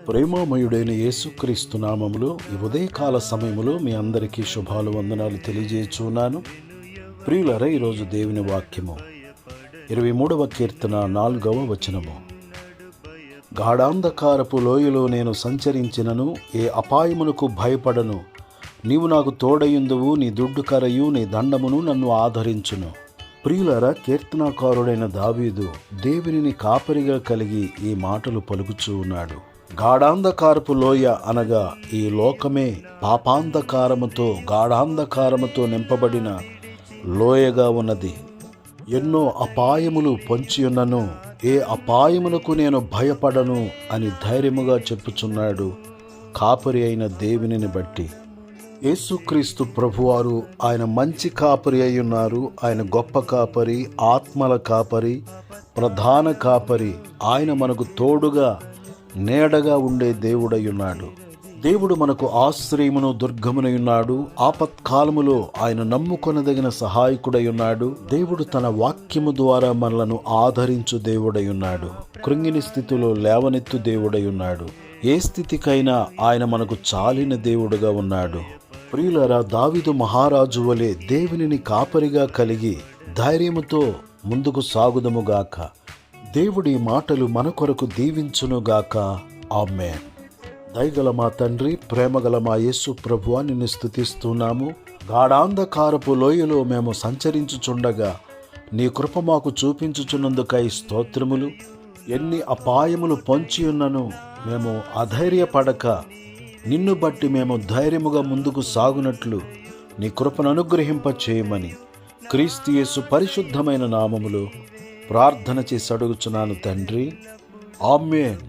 ప్రేమామయుడైన యేసుక్రీస్తు నామములో ఈ ఉదయకాల సమయములో మీ అందరికీ శుభాలు వందనాలు తెలియజేస్తున్నాను. ప్రియులారా, ఈరోజు దేవుని వాక్యము 23వ కీర్తన 4వ వచనము. గాఢాంధకారపు లోయలో నేను సంచరించినను ఏ అపాయమునకు భయపడను. నీవు నాకు తోడయుందువు, నీ దుడ్డు కరయు నీ దండమును నన్ను ఆదరించును. ప్రియులారా, కీర్తనాకారుడైన దావీదు దేవునిని కాపరిగా కలిగి ఈ మాటలు పలుకుచూ ఉన్నాడు. గాఢాంధకారపు లోయ అనగా ఈ లోకమే గాఢాంధకారముతో నింపబడిన లోయగా ఉన్నది. ఎన్నో అపాయములు పొంచియున్నను, ఏ అపాయములకు నేను భయపడను అని ధైర్యముగా చెప్పుచున్నాడు కాపరి అయిన దేవునిని బట్టి. యేసుక్రీస్తు ప్రభువారు ఆయన మంచి కాపరి అయి ఉన్నారు. ఆయన గొప్ప కాపరి, ఆత్మల కాపరి, ప్రధాన కాపరి. ఆయన మనకు తోడుగా నీడగా ఉండే దేవుడై ఉన్నాడు. దేవుడు మనకు ఆశ్రయమును దుర్గమునై ఉన్నాడు. ఆపత్కాలములో ఆయన నమ్ముకొనదగిన సహాయకుడై ఉన్నాడు. దేవుడు తన వాక్యము ద్వారా మనలను ఆదరించు దేవుడై ఉన్నాడు. కృంగిని స్థితిలో లేవనెత్తు దేవుడై ఉన్నాడు. ఏ స్థితికైనా ఆయన మనకు చాలిన దేవుడుగా ఉన్నాడు. ప్రియులారా, దావీదు మహారాజు వలె దేవునిని కాపరిగా కలిగి ధైర్యముతో ముందుకు సాగుదముగాక. దేవుడి మాటలు మన కొరకు దీవించునుగాక. ఆమేన్. దయగల మా తండ్రి, ప్రేమగల మా యేసు ప్రభువా, నిన్ను స్తుతిస్తున్నాము. గాఢాంధకారపు లోయలో మేము సంచరించుచుండగా నీ కృప మాకు చూపించుచున్నందుకై స్తోత్రములు. ఎన్ని అపాయములు పొంచి ఉన్నను మేము అధైర్యపడక నిన్ను బట్టి మేము ధైర్యముగా ముందుకు సాగునట్లు నీ కృపను అనుగ్రహింప చేయమని క్రీస్తు యేసు పరిశుద్ధమైన నామములో ప్రార్థన చేసి అడుగుచున్నాను తండ్రి. ఆమేన్.